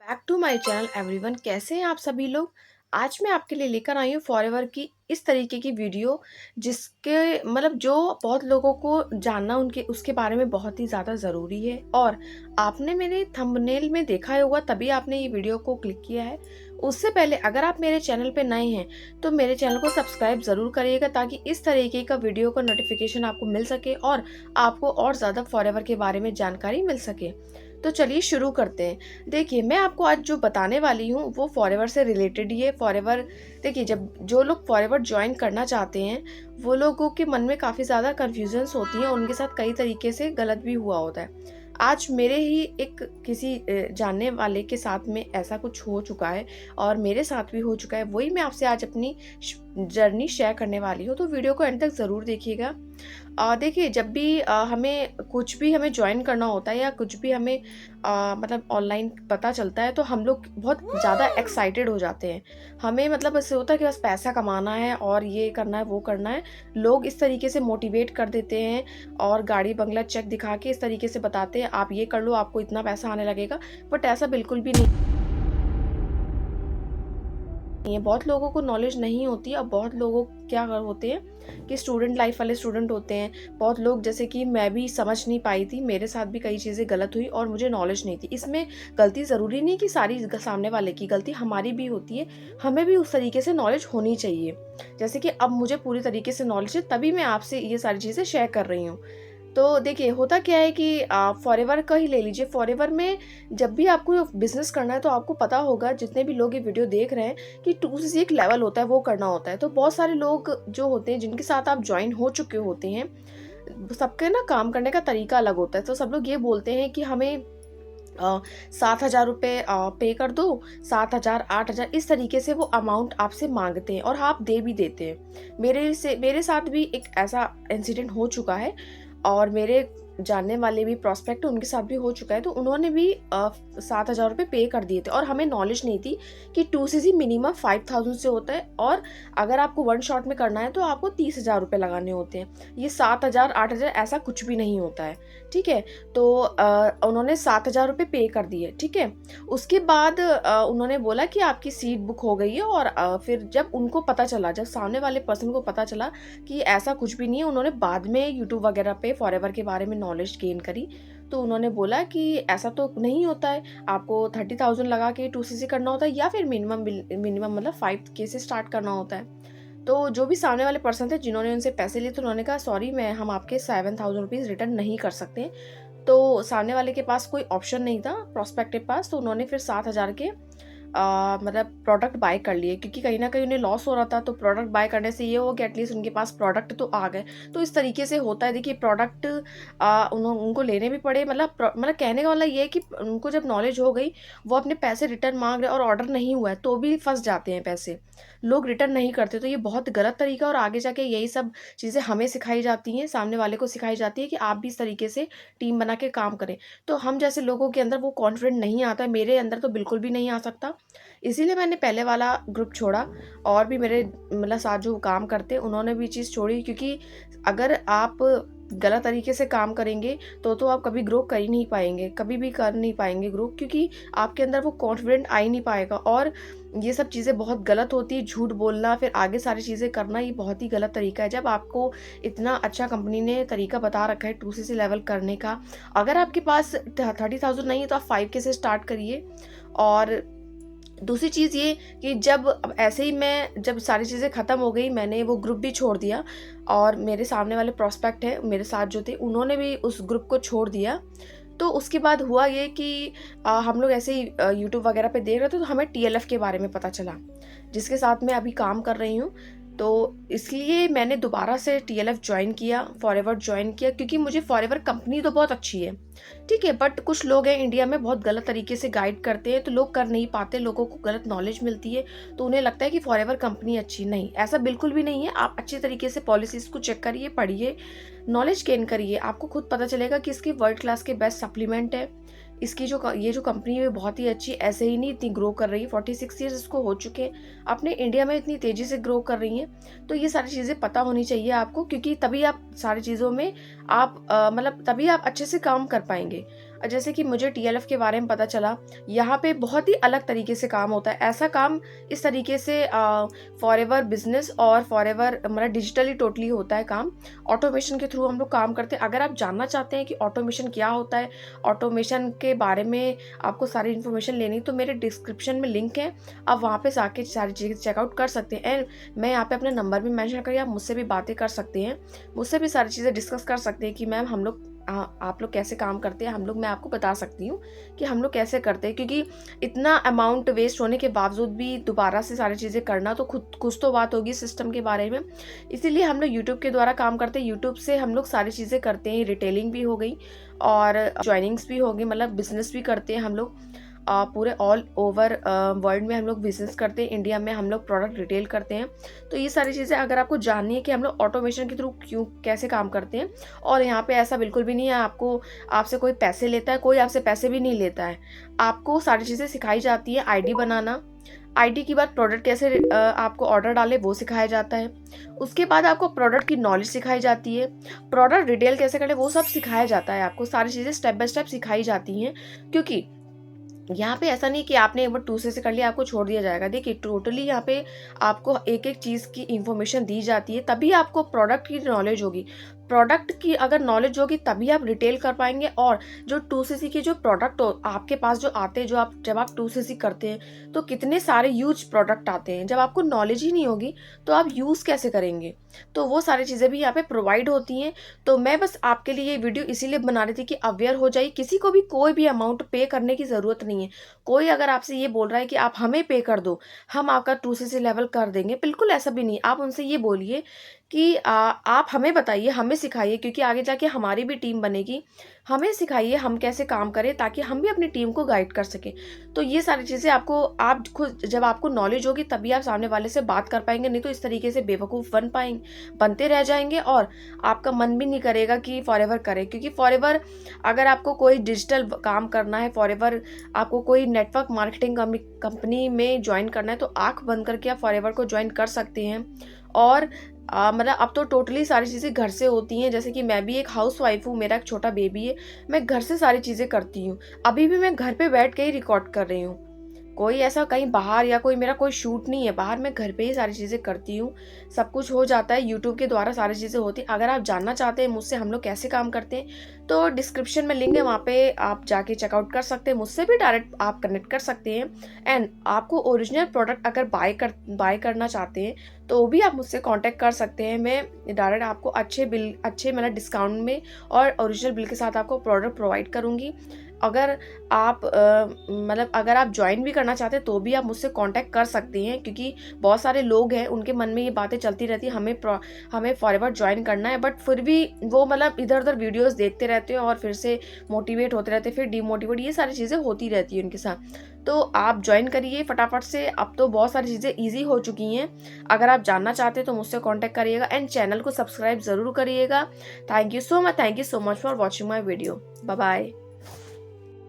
Back to my channel everyone. कैसे हैं आप सभी लोग। आज मैं आपके लिए लेकर आई हूँ फॉरएवर की इस तरीके की वीडियो जिसके जो बहुत लोगों को जानना उनके उसके बारे में बहुत ही ज़्यादा ज़रूरी है। और आपने मेरे थंबनेल में देखा ही होगा तभी आपने ये वीडियो को क्लिक किया है। उससे पहले अगर आप मेरे चैनल पे नए हैं तो मेरे चैनल को सब्सक्राइब ज़रूर करिएगा ताकि इस तरीके का वीडियो का नोटिफिकेशन आपको मिल सके और आपको और ज़्यादा फॉरएवर के बारे में जानकारी मिल सके। तो चलिए शुरू करते हैं। देखिए, मैं आपको आज जो बताने वाली हूँ वो फॉरएवर से रिलेटेड ही है। फॉरएवर, देखिए, जब जो लोग फॉरएवर ज्वाइन करना चाहते हैं वो लोगों के मन में काफ़ी ज़्यादा कन्फ्यूजन्स होती हैं, उनके साथ कई तरीके से गलत भी हुआ होता है। आज मेरे ही एक किसी जानने वाले के साथ में ऐसा कुछ हो चुका है और मेरे साथ भी हो चुका है। वही मैं आपसे आज अपनी जर्नी शेयर करने वाली हूँ, तो वीडियो को एंड तक ज़रूर देखिएगा। देखिए, जब भी हमें ज्वाइन करना होता है या कुछ भी हमें ऑनलाइन पता चलता है तो हम लोग बहुत ज़्यादा एक्साइटेड हो जाते हैं। हमें ऐसे होता है कि बस पैसा कमाना है और ये करना है वो करना है। लोग इस तरीके से मोटिवेट कर देते हैं और गाड़ी बंगला चेक दिखा के इस तरीके से बताते हैं आप ये कर लो, आपको इतना पैसा आने लगेगा। बट ऐसा बिल्कुल भी नहीं है। बहुत लोगों को नॉलेज नहीं होती और बहुत लोगों क्या होते हैं कि स्टूडेंट लाइफ वाले स्टूडेंट होते हैं। बहुत लोग, जैसे कि मैं भी समझ नहीं पाई थी, मेरे साथ भी कई चीज़ें गलत हुई और मुझे नॉलेज नहीं थी। इसमें गलती ज़रूरी नहीं कि सारी सामने वाले की गलती, हमारी भी होती है। हमें भी उस तरीके से नॉलेज होनी चाहिए। जैसे कि अब मुझे पूरी तरीके से नॉलेज है तभी मैं आपसे ये सारी चीज़ें शेयर कर रही हूँ। तो देखिए, होता क्या है कि फॉरएवर का ही ले लीजिए। फॉरएवर में जब भी आपको बिजनेस करना है तो आपको पता होगा, जितने भी लोग ये वीडियो देख रहे हैं, कि 2 से एक लेवल होता है वो करना होता है। तो बहुत सारे लोग जो होते हैं जिनके साथ आप ज्वाइन हो चुके होते हैं, सबके ना काम करने का तरीका अलग होता है। तो सब लोग ये बोलते हैं कि हमें 7,000 रुपये पे कर दो, 7,000, 8,000, इस तरीके से वो अमाउंट आपसे मांगते हैं और आप दे भी देते हैं। मेरे साथ भी एक ऐसा इंसिडेंट हो चुका है और मेरे जानने वाले भी प्रॉस्पेक्ट उनके साथ भी हो चुका है। तो उन्होंने भी 7,000 रुपये पे कर दिए थे और हमें नॉलेज नहीं थी कि 2cc मिनिमम 5,000 से होता है और अगर आपको वन शॉट में करना है तो आपको 30,000 रुपये लगाने होते हैं। ये 7,000, 8,000 ऐसा कुछ भी नहीं होता है। ठीक है। तो उन्होंने 7,000 रुपये पे कर दिए। ठीक है। उसके बाद उन्होंने बोला कि आपकी सीट बुक हो गई है और फिर जब उनको पता चला, जब सामने वाले पर्सन को पता चला कि ऐसा कुछ भी नहीं है, उन्होंने बाद में यूट्यूब वगैरह पे फॉरएवर के बारे में नॉलेज गेन करी। तो उन्होंने बोला कि ऐसा तो नहीं होता है, आपको 30,000 लगा के 2cc करना होता है या फिर मिनिमम मिनिमम 5K से स्टार्ट करना होता है। तो जो भी सामने वाले पर्सन थे जिन्होंने उनसे पैसे लिए, तो उन्होंने कहा सॉरी, हम आपके 7,000 रुपीज़ रिटर्न नहीं कर सकते। तो सामने वाले के पास कोई ऑप्शन नहीं था, प्रोस्पेक्ट के पास। तो उन्होंने फिर 7,000 के प्रोडक्ट बाय कर लिए, क्योंकि कहीं ना कहीं उन्हें लॉस हो रहा था। तो प्रोडक्ट बाय करने से ये हो कि एटलीस्ट उनके पास प्रोडक्ट तो आ गए। तो इस तरीके से होता है। देखिए, प्रोडक्ट उनको लेने भी पड़े। कहने का ये है कि उनको जब नॉलेज हो गई, वो अपने पैसे रिटर्न मांग रहे और ऑर्डर नहीं हुआ है तो भी फंस जाते हैं पैसे, लोग रिटर्न नहीं करते। तो ये बहुत गलत तरीका और आगे जाके यही सब चीज़ें हमें सिखाई जाती हैं, सामने वाले को सिखाई जाती है कि आप भी इस तरीके से टीम बना के काम करें। तो हम जैसे लोगों के अंदर वो कॉन्फिडेंट नहीं आता है, मेरे अंदर तो बिल्कुल भी नहीं आ सकता। इसीलिए मैंने पहले वाला ग्रुप छोड़ा और भी मेरे साथ जो काम करते उन्होंने भी चीज़ छोड़ी, क्योंकि अगर आप गलत तरीके से काम करेंगे तो आप कभी ग्रो कर ही नहीं पाएंगे, कभी भी कर नहीं पाएंगे ग्रो, क्योंकि आपके अंदर वो कॉन्फिडेंट आ ही नहीं पाएगा। और ये सब चीज़ें बहुत गलत होती है। झूठ बोलना, फिर आगे सारी चीज़ें करना, ये बहुत ही गलत तरीका है। जब आपको इतना अच्छा कंपनी ने तरीका बता रखा है 2cc लेवल करने का, अगर आपके पास 30,000 नहीं है तो आप 5K से स्टार्ट करिए। और दूसरी चीज़ ये कि अब ऐसे ही मैं, जब सारी चीज़ें ख़त्म हो गई, मैंने वो ग्रुप भी छोड़ दिया और मेरे सामने वाले प्रॉस्पेक्ट हैं मेरे साथ जो थे, उन्होंने भी उस ग्रुप को छोड़ दिया। तो उसके बाद हुआ ये कि हम लोग ऐसे ही यूट्यूब वगैरह पे देख रहे थे तो हमें TLF के बारे में पता चला, जिसके साथ मैं अभी काम कर रही हूँ। तो इसलिए मैंने दोबारा से TLF ज्वाइन किया, फॉरएवर ज्वाइन किया, क्योंकि मुझे फॉरएवर कंपनी तो बहुत अच्छी है। ठीक है। बट कुछ लोग हैं इंडिया में बहुत गलत तरीके से गाइड करते हैं, तो लोग कर नहीं पाते, लोगों को गलत नॉलेज मिलती है तो उन्हें लगता है कि फॉरएवर कंपनी अच्छी। नहीं, ऐसा बिल्कुल भी नहीं है। आप अच्छे तरीके से पॉलिसीज को चेक करिए, पढ़िए, नॉलेज गेन करिए, आपको खुद पता चलेगा कि इसकी वर्ल्ड क्लास के बेस्ट सप्लीमेंट है। इसकी ये जो कंपनी है बहुत ही अच्छी, ऐसे ही नहीं इतनी ग्रो कर रही है। 46 ईयर्स इसको हो चुके हैं, अपने इंडिया में इतनी तेज़ी से ग्रो कर रही हैं। तो ये सारी चीज़ें पता होनी चाहिए आपको, क्योंकि तभी आप सारी चीज़ों में आप तभी आप अच्छे से काम कर पाएंगे। जैसे कि मुझे टीएलएफ के बारे में पता चला, यहाँ पे बहुत ही अलग तरीके से काम होता है। ऐसा काम इस तरीके से फॉरएवर बिज़नेस और फॉरएवर मतलब डिजिटली टोटली होता है काम। ऑटोमेशन के थ्रू हम लोग काम करते हैं। अगर आप जानना चाहते हैं कि ऑटोमेशन क्या होता है, ऑटोमेशन के बारे में आपको सारी इन्फॉर्मेशन लेनी, तो मेरे डिस्क्रिप्शन में लिंक है, आप वहाँ पे जाके सारी चीज़ें चेकआउट कर सकते हैं। एंड मैं यहाँ पे अपना नंबर भी मेंशन करिए, आप मुझसे भी बातें कर सकते हैं, मुझसे भी सारी चीज़ें डिस्कस कर सकते हैं कि मैम हम लोग आप लोग कैसे काम करते हैं। हम लोग, मैं आपको बता सकती हूँ कि हम लोग कैसे करते हैं, क्योंकि इतना अमाउंट वेस्ट होने के बावजूद भी दोबारा से सारी चीज़ें करना, तो खुद कुछ तो बात होगी सिस्टम के बारे में। इसीलिए हम लोग यूट्यूब के द्वारा काम करते हैं। यूट्यूब से हम लोग सारी चीज़ें करते हैं, रिटेलिंग भी हो गई और ज्वाइनिंग्स भी हो गई, मतलब बिजनेस भी करते हैं हम लोग। पूरे ऑल ओवर वर्ल्ड में हम लोग बिजनेस करते हैं, इंडिया में हम लोग प्रोडक्ट रिटेल करते हैं। तो ये सारी चीज़ें अगर आपको जाननी है कि हम लोग ऑटोमेशन के थ्रू क्यों कैसे काम करते हैं, और यहाँ पे ऐसा बिल्कुल भी नहीं है आपको आपसे कोई पैसे लेता है, कोई आपसे पैसे भी नहीं लेता है। आपको सारी चीज़ें सिखाई जाती है, आईडी बनाना, आईडी के बाद प्रोडक्ट कैसे आपको ऑर्डर डाले वो सिखाया जाता है। उसके बाद आपको प्रोडक्ट की नॉलेज सिखाई जाती है, प्रोडक्ट रिटेल कैसे करें वो सब सिखाया जाता है। आपको सारी चीज़ें स्टेप बाय स्टेप सिखाई जाती हैं, क्योंकि यहाँ पे ऐसा नहीं कि आपने एक बार 2 से कर लिया आपको छोड़ दिया जाएगा। देखिए टोटली यहाँ पे आपको एक एक चीज़ की इंफॉर्मेशन दी जाती है, तभी आपको प्रोडक्ट की नॉलेज होगी। प्रोडक्ट की अगर नॉलेज होगी तभी आप रिटेल कर पाएंगे। और जो 2cc के जो प्रोडक्ट आपके पास जो आते हैं, जो आप जब आप 2cc करते हैं तो कितने सारे यूज प्रोडक्ट आते हैं, जब आपको नॉलेज ही नहीं होगी तो आप यूज़ कैसे करेंगे। तो वो सारी चीज़ें भी यहाँ पे प्रोवाइड होती हैं। तो मैं बस आपके लिए ये वीडियो इसीलिए बना रही थी कि अवेयर हो जाइए। किसी को भी कोई भी अमाउंट पे करने की ज़रूरत नहीं है। कोई अगर आपसे ये बोल रहा है कि आप हमें पे कर दो, हम आपका 2cc लेवल कर देंगे, बिल्कुल ऐसा भी नहीं। आप उनसे ये बोलिए कि आप हमें बताइए, हमें सिखाइए, क्योंकि आगे जाके हमारी भी टीम बनेगी। हमें सिखाइए हम कैसे काम करें, ताकि हम भी अपनी टीम को गाइड कर सकें। तो ये सारी चीज़ें आपको, आप खुद जब आपको नॉलेज होगी तभी आप सामने वाले से बात कर पाएंगे, नहीं तो इस तरीके से बेवकूफ़ बनते रह जाएंगे और आपका मन भी नहीं करेगा कि फॉरएवर करें। क्योंकि फॉरएवर अगर आपको कोई डिजिटल काम करना है, फॉरएवर आपको कोई नेटवर्क मार्केटिंग कंपनी में ज्वाइन करना है, तो आंख बंद करके आप फॉरएवर को ज्वाइन कर सकते हैं। और मतलब अब तो टोटली सारी चीज़ें घर से होती हैं। जैसे कि मैं भी एक हाउसवाइफ हूँ, मेरा एक छोटा बेबी है, मैं घर से सारी चीज़ें करती हूँ। अभी भी मैं घर पे बैठ के ही रिकॉर्ड कर रही हूँ, कोई ऐसा कहीं बाहर या कोई मेरा कोई शूट नहीं है बाहर, मैं घर पे ही सारी चीज़ें करती हूँ। सब कुछ हो जाता है यूट्यूब के द्वारा, सारी चीज़ें होती हैं। अगर आप जानना चाहते हैं मुझसे हम लोग कैसे काम करते हैं, तो डिस्क्रिप्शन में लिंक है, वहाँ पे आप जाके चेकआउट कर सकते हैं। मुझसे भी डायरेक्ट आप कनेक्ट कर सकते हैं। एंड आपको ओरिजिनल प्रोडक्ट अगर बाय करना चाहते हैं तो भी आप मुझसे कांटेक्ट कर सकते हैं। मैं डायरेक्ट आपको अच्छे मतलब डिस्काउंट में और ओरिजिनल बिल के साथ आपको प्रोडक्ट प्रोवाइड करूँगी। अगर आप मतलब अगर आप ज्वाइन भी करना चाहते हैं तो भी आप मुझसे कांटेक्ट कर सकते हैं, क्योंकि बहुत सारे लोग हैं उनके मन में ये बातें चलती रहती है, हमें फॉरएवर ज्वाइन करना है, बट फिर भी वो मतलब इधर उधर वीडियोस देखते रहते हैं और फिर से मोटिवेट होते रहते हैं, फिर डिमोटिवेट, ये सारी चीज़ें होती रहती है उनके साथ। तो आप ज्वाइन करिए फटाफट से, अब तो बहुत सारी चीज़ें ईजी हो चुकी हैं। अगर आप जानना चाहते हैं तो मुझसे कॉन्टैक्ट करिएगा एंड चैनल को सब्सक्राइब ज़रूर करिएगा। Thank you so much for watching my video. Bye bye.